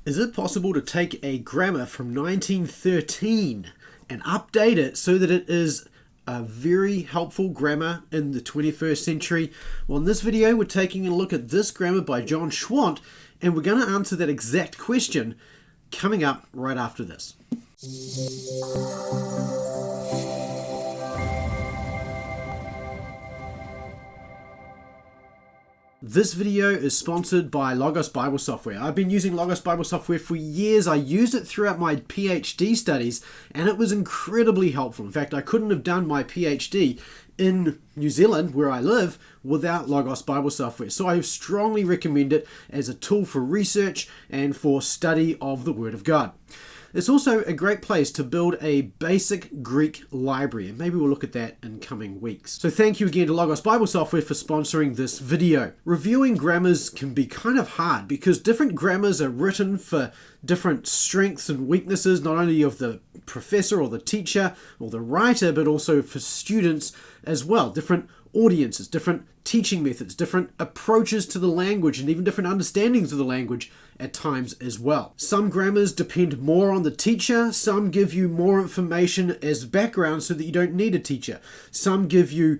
Is it possible to take a grammar from 1913 and update it so that it is a very helpful grammar in the 21st century? Well, in this video, we're taking a look at this grammar by John Schwandt, and we're going to answer that exact question coming up right after this. This video is sponsored by Logos Bible Software. I've been using Logos Bible Software for years. I used it throughout my PhD studies and it was incredibly helpful. In fact, I couldn't have done my PhD in New Zealand, where I live, without Logos Bible Software. So I strongly recommend it as a tool for research and for study of the Word of God. It's also a great place to build a basic Greek library, and maybe we'll look at that in coming weeks. So thank you again to Logos Bible Software for sponsoring this video. Reviewing grammars can be kind of hard because different grammars are written for different strengths and weaknesses, not only of the professor or the teacher or the writer, but also for students as well. Different audiences, different teaching methods, different approaches to the language, and even different understandings of the language at times as well. Some grammars depend more on the teacher, some give you more information as background so that you don't need a teacher. Some give you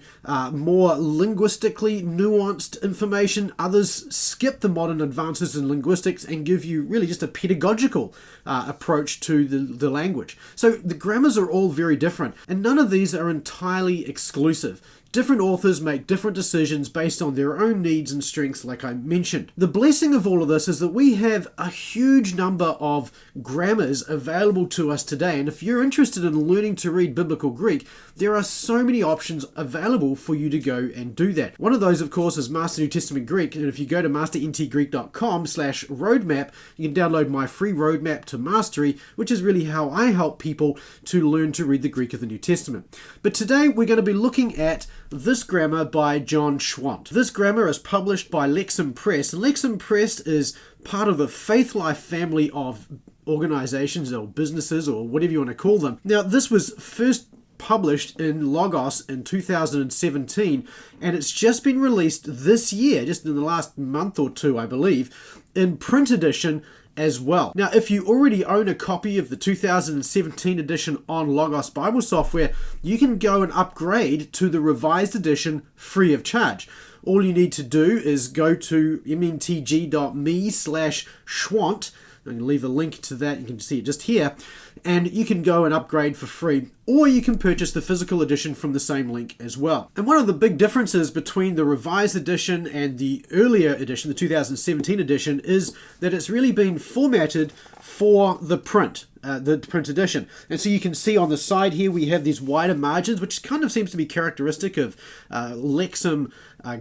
more linguistically nuanced information, others skip the modern advances in linguistics and give you really just a pedagogical approach to the language. So the grammars are all very different, and none of these are entirely exclusive. Different authors make different decisions based on their own needs and strengths, like I mentioned. The blessing of all of this is that we have a huge number of grammars available to us today. And if you're interested in learning to read Biblical Greek, there are so many options available for you to go and do that. One of those, of course, is Master New Testament Greek. And if you go to masterntgreek.com/roadmap, you can download my free roadmap to mastery, which is really how I help people to learn to read the Greek of the New Testament. But today we're going to be looking at this grammar by John Schwandt. This grammar is published by Lexham Press, and Lexham Press is part of the Faith Life family of organizations or businesses or whatever you want to call them. Now, this was first published in Logos in 2017, and it's just been released this year, just in the last month or two, I believe, in print edition as well. Now, if you already own a copy of the 2017 edition on Logos Bible Software, you can go and upgrade to the revised edition free of charge. All you need to do is go to mntg.me/Schwandt. I'm going to leave a link to that. You can see it just here. And you can go and upgrade for free, or you can purchase the physical edition from the same link as well. And one of the big differences between the revised edition and the earlier edition, the 2017 edition, is that it's really been formatted for the print edition. And so you can see on the side here we have these wider margins, which kind of seems to be characteristic of Lexham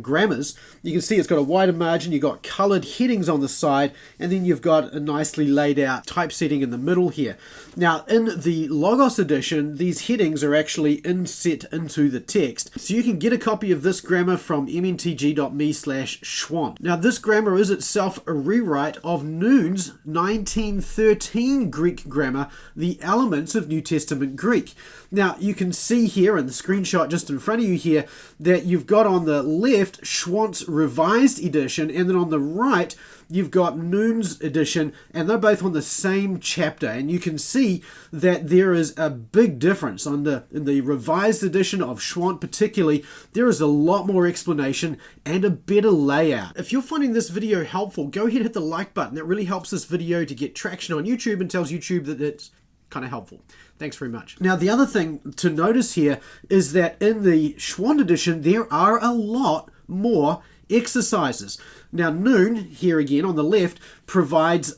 grammars. You can see it's got a wider margin, you've got colored headings on the side, and then you've got a nicely laid out typesetting in the middle here. Now, in the Logos edition, these headings are actually inset into the text. So you can get a copy of this grammar from mntg.me/Schwandt. Now, this grammar is itself a rewrite of Noun's 1913 Greek grammar, The Elements of New Testament Greek. Now, you can see here in the screenshot just in front of you here that you've got on the left Schwandt's revised edition, and then on the right you've got Noun's edition, and they're both on the same chapter. And you can see that there is a big difference. In the revised edition of Schwandt particularly, there is a lot more explanation and a better layout. If you're finding this video helpful, go ahead and hit the like button. That really helps this video to get traction on YouTube and tells YouTube that it's kind of helpful. Thanks very much. Now, the other thing to notice here is that in the Schwandt edition, there are a lot more exercises. Now, Noun, here again on the left, provides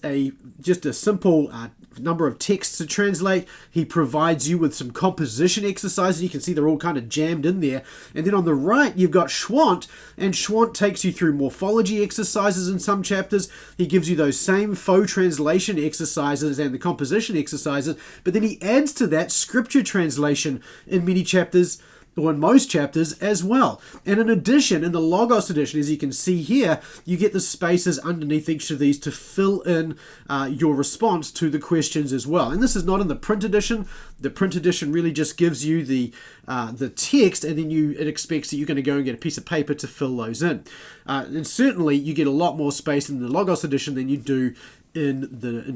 just a simple number of texts to translate. He provides you with some composition exercises. You can see they're all kind of jammed in there. And then on the right, you've got Schwandt, and Schwandt takes you through morphology exercises in some chapters. He gives you those same faux translation exercises and the composition exercises, but then he adds to that scripture translation in many chapters, or in most chapters as well. And in addition, in the Logos edition, as you can see here, you get the spaces underneath each of these to fill in your response to the questions as well. And this is not in the print edition. The print edition really just gives you the text, and then it expects that you're going to go and get a piece of paper to fill those in. And certainly you get a lot more space in the Logos edition than you do in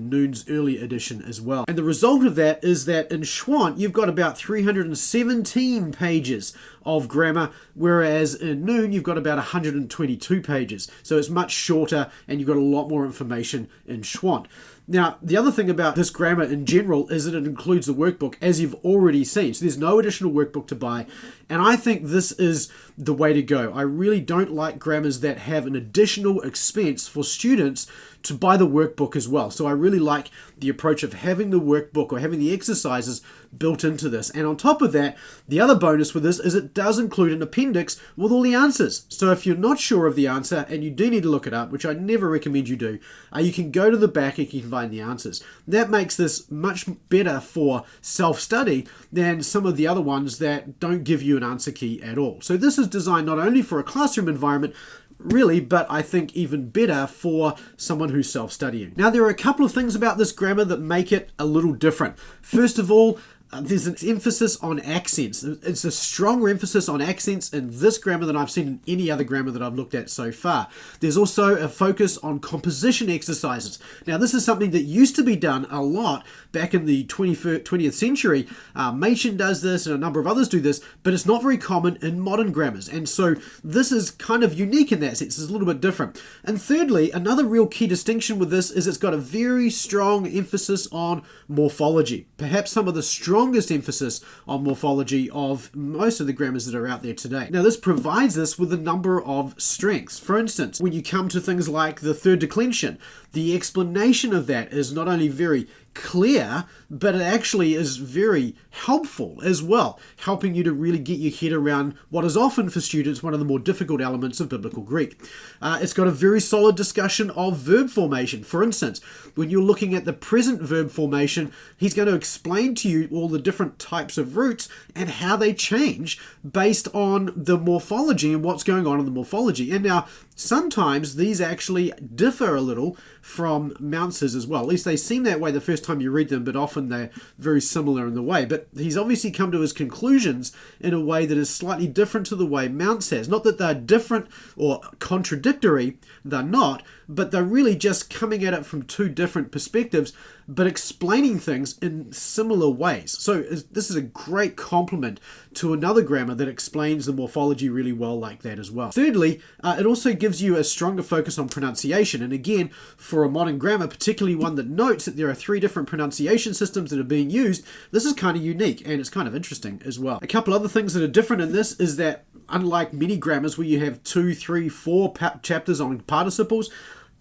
Noun's early edition as well. And the result of that is that in Schwandt, you've got about 317 pages of grammar, whereas in Noun, you've got about 122 pages. So it's much shorter, and you've got a lot more information in Schwandt. Now, the other thing about this grammar in general is that it includes the workbook, as you've already seen. So there's no additional workbook to buy. And I think this is the way to go. I really don't like grammars that have an additional expense for students to buy the workbook as well. So I really like the approach of having the workbook or having the exercises built into this. And on top of that, the other bonus with this is it does include an appendix with all the answers. So if you're not sure of the answer and you do need to look it up, which I never recommend you do, you can go to the back and you can find the answers. That makes this much better for self-study than some of the other ones that don't give you an answer key at all. So this is designed not only for a classroom environment, really, but I think even better for someone who's self-studying. Now, there are a couple of things about this grammar that make it a little different. First of all, there's an emphasis on accents. It's a stronger emphasis on accents in this grammar than I've seen in any other grammar that I've looked at so far. There's also a focus on composition exercises. Now, this is something that used to be done a lot back in the 20th century. Machen does this and a number of others do this, but it's not very common in modern grammars. And so this is kind of unique in that sense. It's a little bit different. And thirdly, another real key distinction with this is it's got a very strong emphasis on morphology. Perhaps some of the strongest emphasis on morphology of most of the grammars that are out there today. Now, this provides us with a number of strengths. For instance, when you come to things like the third declension, the explanation of that is not only very clear, but it actually is very helpful as well, helping you to really get your head around what is often for students one of the more difficult elements of Biblical Greek. It's got a very solid discussion of verb formation. For instance, when you're looking at the present verb formation, he's going to explain to you all the different types of roots and how they change based on the morphology and what's going on in the morphology. And now, sometimes these actually differ a little from Mounce's as well. At least they seem that way the first time you read them, but often they're very similar in the way. But he's obviously come to his conclusions in a way that is slightly different to the way Mounce has. Not that they're different or contradictory, they're not, but they're really just coming at it from two different perspectives, but explaining things in similar ways. So this is a great complement to another grammar that explains the morphology really well like that as well. Thirdly, it also gives you a stronger focus on pronunciation. And again, for a modern grammar, particularly one that notes that there are 3 different pronunciation systems that are being used, this is kind of unique and it's kind of interesting as well. A couple other things that are different in this is that unlike many grammars where you have 2, 3, 4 chapters on participles,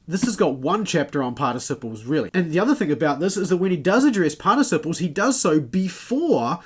this has got 1 chapter on participles, really. And the other thing about this is that when he does address participles, he does so before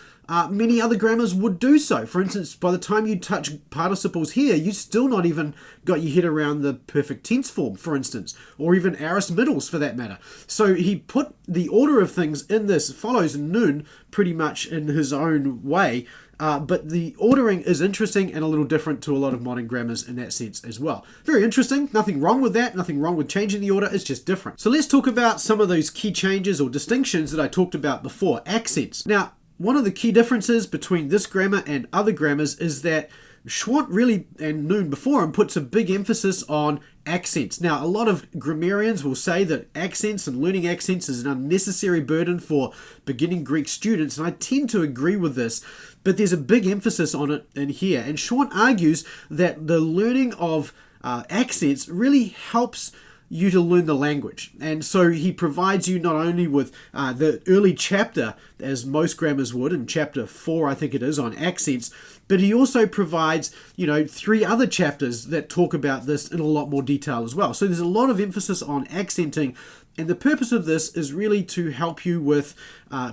many other grammars would do so. For instance, by the time you touch participles here, you still not even got your head around the perfect tense form, for instance, or even aorist middles for that matter. So he put the order of things in this, follows Noun pretty much in his own way, but the ordering is interesting and a little different to a lot of modern grammars in that sense as well. Very interesting. Nothing wrong with that. Nothing wrong with changing the order. It's just different. So let's talk about some of those key changes or distinctions that I talked about before. Accents. Now, one of the key differences between this grammar and other grammars is that Schwandt really, and Noun before him, puts a big emphasis on accents. Now, a lot of grammarians will say that accents and learning accents is an unnecessary burden for beginning Greek students, and I tend to agree with this, but there's a big emphasis on it in here. And Schwandt argues that the learning of accents really helps you to learn the language. And so he provides you not only with the early chapter, as most grammars would, in chapter 4 I think it is, on accents, but he also provides, 3 other chapters that talk about this in a lot more detail as well. So there's a lot of emphasis on accenting, and the purpose of this is really to help you with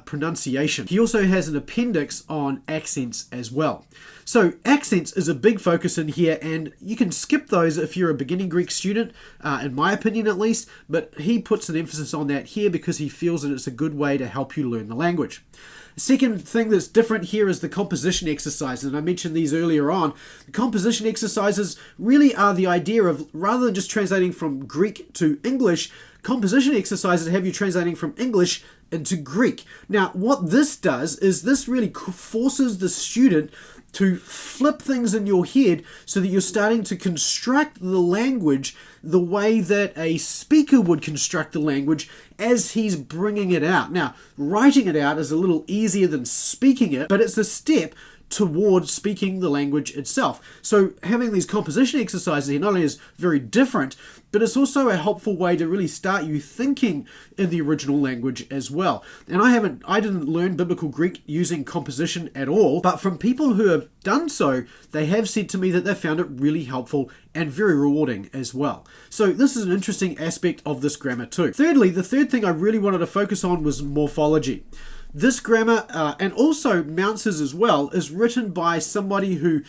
pronunciation. He also has an appendix on accents as well. So accents is a big focus in here, and you can skip those if you're a beginning Greek student, in my opinion at least, but he puts an emphasis on that here because he feels that it's a good way to help you learn the language. The second thing that's different here is the composition exercises, and I mentioned these earlier on. The composition exercises really are the idea of, rather than just translating from Greek to English, composition exercises have you translating from English into Greek. Now, what this does is this really forces the student to flip things in your head so that you're starting to construct the language the way that a speaker would construct the language as he's bringing it out. Now, writing it out is a little easier than speaking it, but it's a step towards speaking the language itself. So having these composition exercises here not only is very different, but it's also a helpful way to really start you thinking in the original language as well. And I didn't learn Biblical Greek using composition at all, but from people who have done so, they have said to me that they found it really helpful and very rewarding as well. So this is an interesting aspect of this grammar too. Thirdly, the third thing I really wanted to focus on was morphology. This grammar, and also Mounce's as well, is written by somebody who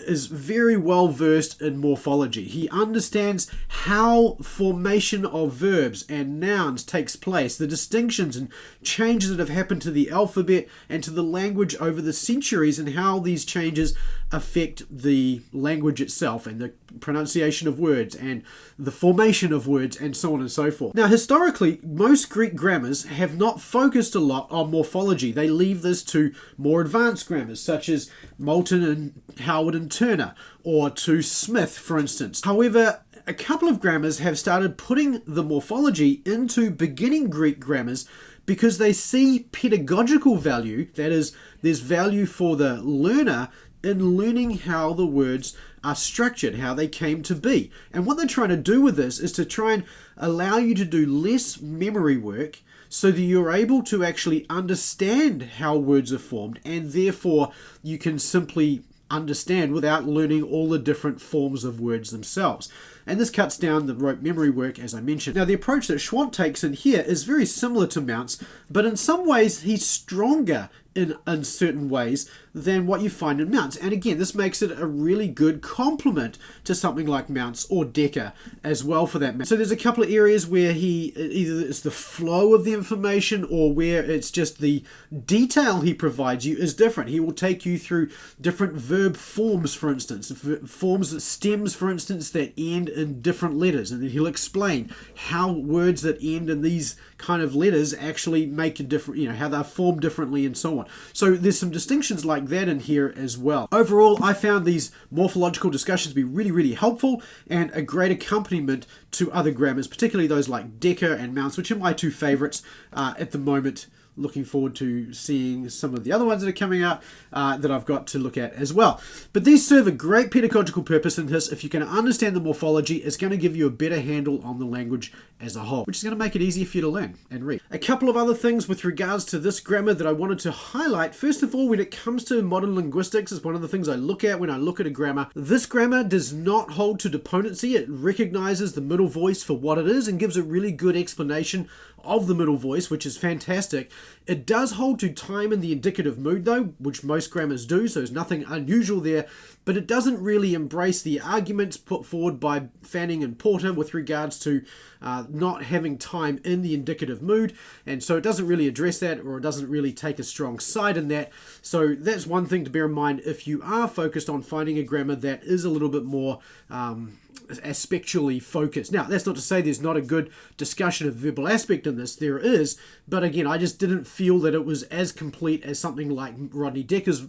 is very well versed in morphology. He understands how formation of verbs and nouns takes place, the distinctions and changes that have happened to the alphabet and to the language over the centuries, and how these changes affect the language itself and the pronunciation of words and the formation of words and so on and so forth. Now, historically, most Greek grammars have not focused a lot on morphology. They leave this to more advanced grammars such as Moulton and Howard and Turner, or to Smith, for instance. However, a couple of grammars have started putting the morphology into beginning Greek grammars because they see pedagogical value, that is, there's value for the learner in learning how the words are structured, how they came to be. And what they're trying to do with this is to try and allow you to do less memory work so that you're able to actually understand how words are formed, and therefore you can simply understand without learning all the different forms of words themselves. And this cuts down the rote memory work, as I mentioned. Now, the approach that Schwandt takes in here is very similar to Mounce, but in some ways he's stronger in certain ways than what you find in Mounce. And again, this makes it a really good complement to something like Mounce or Decker as well, for that matter. So there's a couple of areas where either it's the flow of the information or where it's just the detail he provides you is different. He will take you through different verb forms, for instance, forms, stems, for instance, that end in different letters, and then he'll explain how words that end in these kind of letters actually make a different, how they're formed differently and so on. So there's some distinctions like that in here as well. Overall, I found these morphological discussions to be really, really helpful and a great accompaniment to other grammars, particularly those like Decker and Mounce, which are my two favorites at the moment. Looking forward to seeing some of the other ones that are coming out that I've got to look at as well. But these serve a great pedagogical purpose in this. If you can understand the morphology, it's going to give you a better handle on the language as a whole, which is going to make it easier for you to learn and read. A couple of other things with regards to this grammar that I wanted to highlight. First of all, when it comes to modern linguistics, it's one of the things I look at when I look at a grammar. This grammar does not hold to deponency. It recognizes the middle voice for what it is and gives a really good explanation of the middle voice, which is fantastic. It does hold to time in the indicative mood though, which most grammars do, so there's nothing unusual there, but it doesn't really embrace the arguments put forward by Fanning and Porter with regards to not having time in the indicative mood, and so it doesn't really address that, or it doesn't really take a strong side in that. So that's one thing to bear in mind if you are focused on finding a grammar that is a little bit more aspectually focused. Now, that's not to say there's not a good discussion of verbal aspect in this. There is, but again, I just didn't feel that it was as complete as something like Rodney Decker's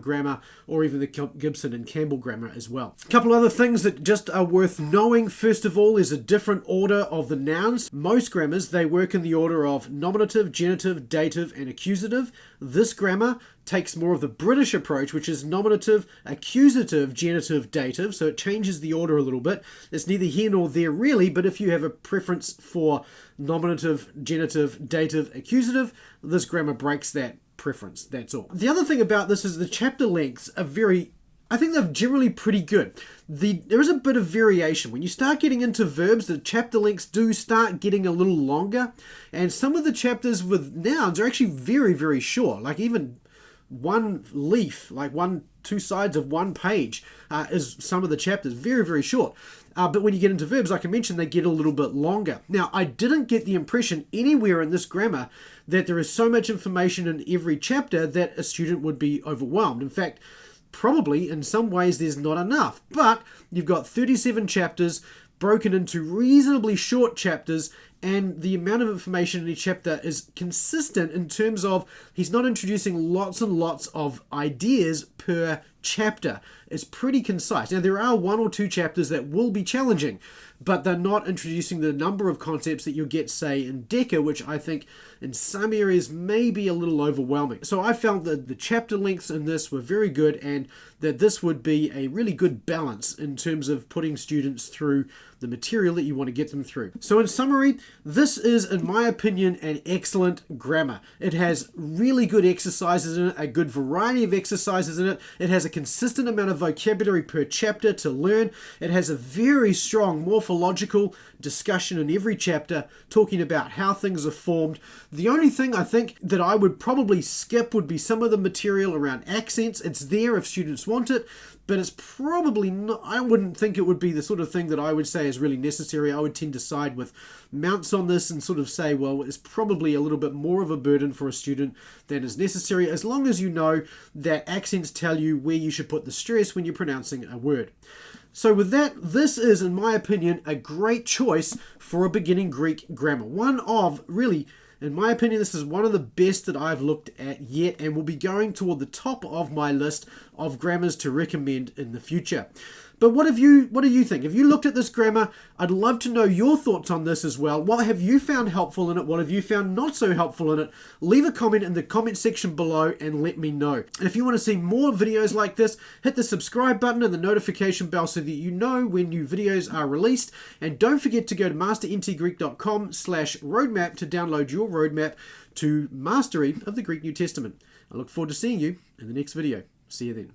grammar, or even the Gibson and Campbell grammar as well. A couple other things that just are worth knowing. First of all, is a different order of the nouns. Most grammars, they work in the order of nominative, genitive, dative, and accusative. This grammar takes more of the British approach, which is nominative, accusative, genitive, dative, so it changes the order a little bit. It's neither here nor there really, but if you have a preference for nominative, genitive, dative, accusative, this grammar breaks that preference, that's all. The other thing about this is the chapter lengths are I think they're generally pretty good. There is a bit of variation. When you start getting into verbs, the chapter lengths do start getting a little longer, and some of the chapters with nouns are actually very, very short, like even one leaf, like two sides of one page is some of the chapters, very, very short. But when you get into verbs, like I mentioned, they get a little bit longer. Now, I didn't get the impression anywhere in this grammar that there is so much information in every chapter that a student would be overwhelmed. In fact, probably in some ways there's not enough. But you've got 37 chapters broken into reasonably short chapters, and the amount of information in each chapter is consistent in terms of he's not introducing lots and lots of ideas per chapter. It's pretty concise. Now, there are 1 or 2 chapters that will be challenging, but they're not introducing the number of concepts that you'll get, say, in Deca, which I think in some areas may be a little overwhelming. So I found that the chapter lengths in this were very good, and that this would be a really good balance in terms of putting students through the material that you want to get them through. So in summary, this is, in my opinion, an excellent grammar. It has really good exercises in it, a good variety of exercises in it. It has a consistent amount of vocabulary per chapter to learn. It has a very strong morphological discussion in every chapter, talking about how things are formed. The only thing I think that I would probably skip would be some of the material around accents. It's there if students want it, but it's probably not, I wouldn't think it would be the sort of thing that I would say is really necessary. I would tend to side with Mounts on this and sort of say, well, it's probably a little bit more of a burden for a student than is necessary, as long as you know that accents tell you where you should put the stress when you're pronouncing a word. So with that, this is, in my opinion, a great choice for a beginning Greek grammar. One of, really, in my opinion, this is one of the best that I've looked at yet, and will be going toward the top of my list of grammars to recommend in the future. But what do you think? Have you looked at this grammar? I'd love to know your thoughts on this as well. What have you found helpful in it? What have you found not so helpful in it? Leave a comment in the comment section below and let me know. And if you want to see more videos like this, hit the subscribe button and the notification bell so that you know when new videos are released. And don't forget to go to masterntgreek.com/roadmap to download your roadmap to mastery of the Greek New Testament. I look forward to seeing you in the next video. See you then.